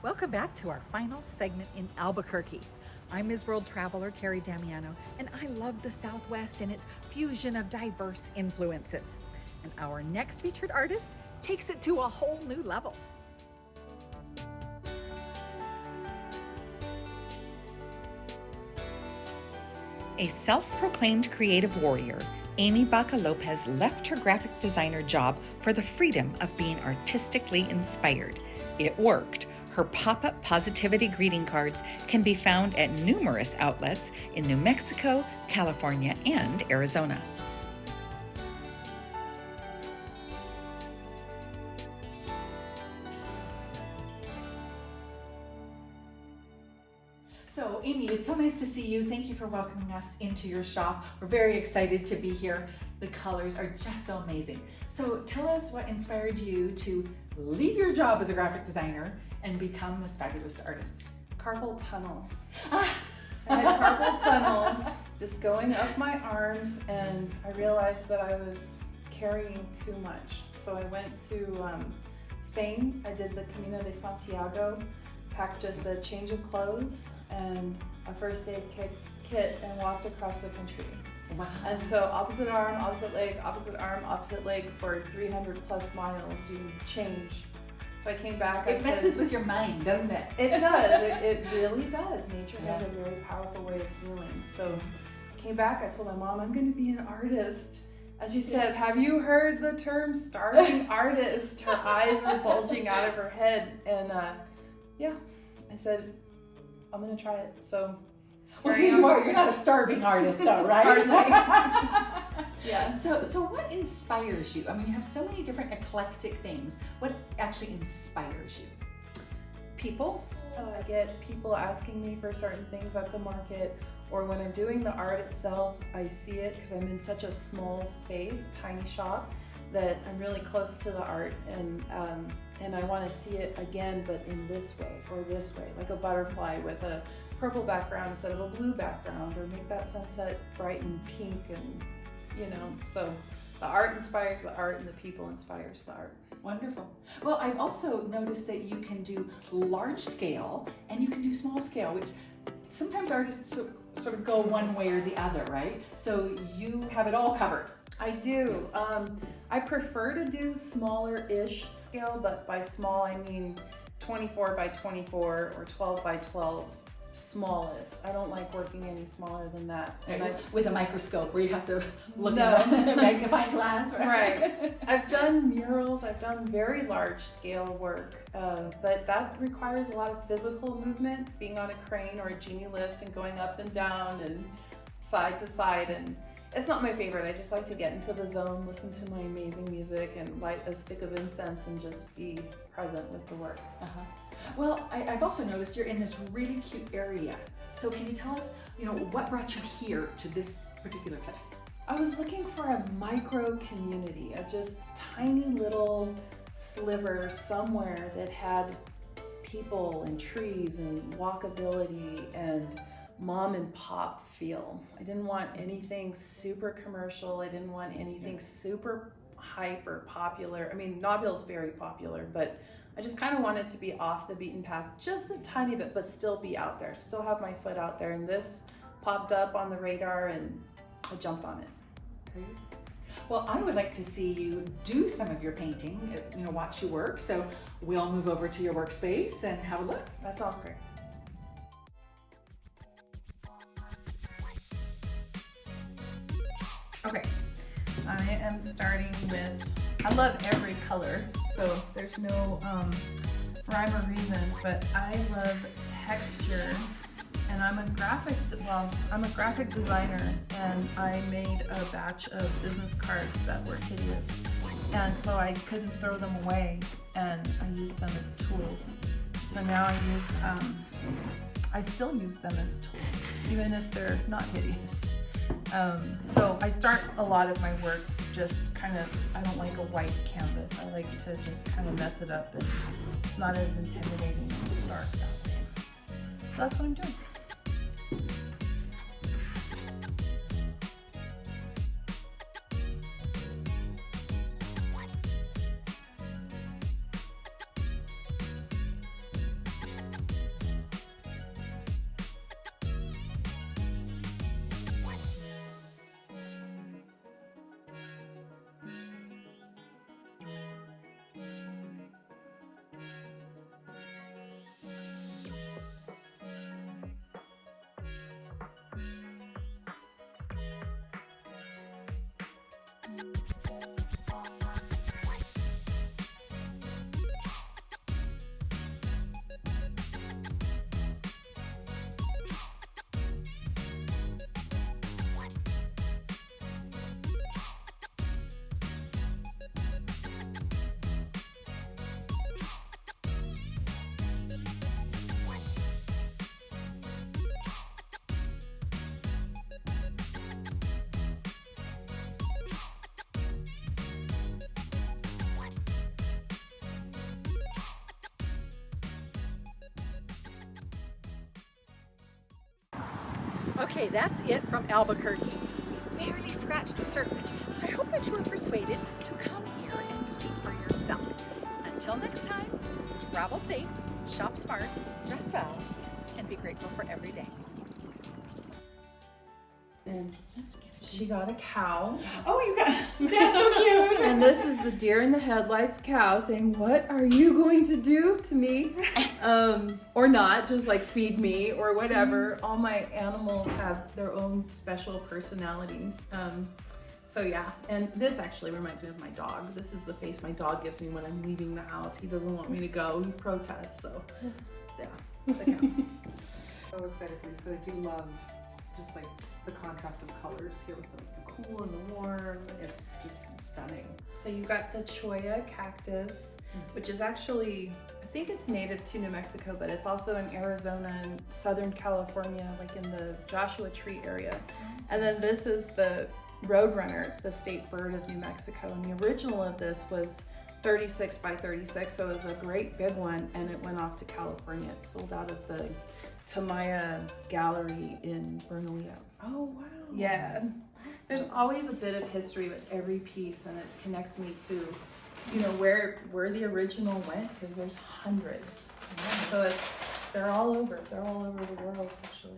Welcome back to our final segment in Albuquerque. I'm Ms. World Traveler Kerry Damiano, and I love the Southwest and its fusion of diverse influences. And our next featured artist takes it to a whole new level. A self-proclaimed creative warrior, Amy Baca Lopez left her graphic designer job for the freedom of being artistically inspired. It worked. Her pop-up positivity greeting cards can be found at numerous outlets in New Mexico, California, and Arizona. So, Amy, it's so nice to see you. Thank you for welcoming us into your shop. We're very excited to be here. The colors are just so amazing. So tell us what inspired you to leave your job as a graphic designer and become this fabulous artist. Carpal tunnel. I had carpal tunnel just going up my arms, and I realized that I was carrying too much. So I went to Spain. I did the Camino de Santiago, packed just a change of clothes and a first aid kit and walked across the country. Wow. And so opposite arm, opposite leg for 300 plus miles, you change. So I came back. It messes with your mind, doesn't it? It does. It really does. Nature has a very powerful way of healing. So I came back. I told my mom, I'm going to be an artist. And she said, have you heard the term starving artist? Her eyes were bulging out of her head. And I said, I'm going to try it. So well, here you are. You're not a starving artist, though, right? Yeah. So what inspires you? I mean, you have so many different eclectic things. What actually inspires you? People. I get people asking me for certain things at the market, or when I'm doing the art itself, I see it because I'm in such a small space, tiny shop, that I'm really close to the art, and I want to see it again, but in this way or this way, like a butterfly with a purple background instead of a blue background, or make that sunset bright and pink, and so the art inspires the art and the people inspires the art. Wonderful. Well, I've also noticed that you can do large scale and you can do small scale, which sometimes artists sort of go one way or the other, right? So you have it all covered. I do. I prefer to do smaller-ish scale, but by small I mean 24 by 24 or 12 by 12. Smallest. I don't like working any smaller than that. And with a microscope where you have to look at a magnifying glass, right? Right. I've done murals, I've done very large scale work, but that requires a lot of physical movement, being on a crane or a genie lift and going up and down and side to side, and it's not my favorite. I just like to get into the zone, listen to my amazing music, and light a stick of incense and just be present with the work. Well, I've also noticed you're in this really cute area. So can you tell us, what brought you here to this particular place? I was looking for a micro community, a just tiny little sliver somewhere that had people and trees and walkability and mom and pop feel. I didn't want anything super commercial. I didn't want anything super hype or popular. I mean, Nabil's very popular, but I just kind of wanted to be off the beaten path just a tiny bit, but still be out there, still have my foot out there. And this popped up on the radar and I jumped on it. Great. Well, I would like to see you do some of your painting, watch you work. So we'll move over to your workspace and have a look. That sounds great. Okay, I am starting with, I love every color, so there's no rhyme or reason, but I love texture, and I'm a graphic designer, and I made a batch of business cards that were hideous, and so I couldn't throw them away, and I used them as tools. So now I still use them as tools, even if they're not hideous. So I start a lot of my work just kind of, I don't like a white canvas. I like to just kind of mess it up, and it's not as intimidating and stark that way. So that's what I'm doing. Okay, that's it from Albuquerque. We barely scratched the surface, so I hope that you are persuaded to come here and see for yourself. Until next time, travel safe, shop smart, dress well, and be grateful for every day. And she got a cow. Oh, that's so cute. And this is the deer in the headlights cow saying, "What are you going to do to me?" Or not, just like feed me or whatever. All my animals have their own special personality. So yeah, and this actually reminds me of my dog. This is the face my dog gives me when I'm leaving the house. He doesn't want me to go, he protests, so yeah, it's a cow. So excited for this because I do love just like the contrast of colors here with the cool and the warm. It's just stunning. So you got the cholla cactus, which is actually, I think it's native to New Mexico, but it's also in Arizona and Southern California, like in the Joshua Tree area. And then this is the roadrunner. It's the state bird of New Mexico. And the original of this was 36 by 36, so it was a great big one, and it went off to California. It's sold out of the Tamaya Gallery in Bernalillo. Oh, wow. Yeah. There's always a bit of history with every piece, and it connects me to, you know, where the original went, because there's hundreds. So they're all over the world, actually.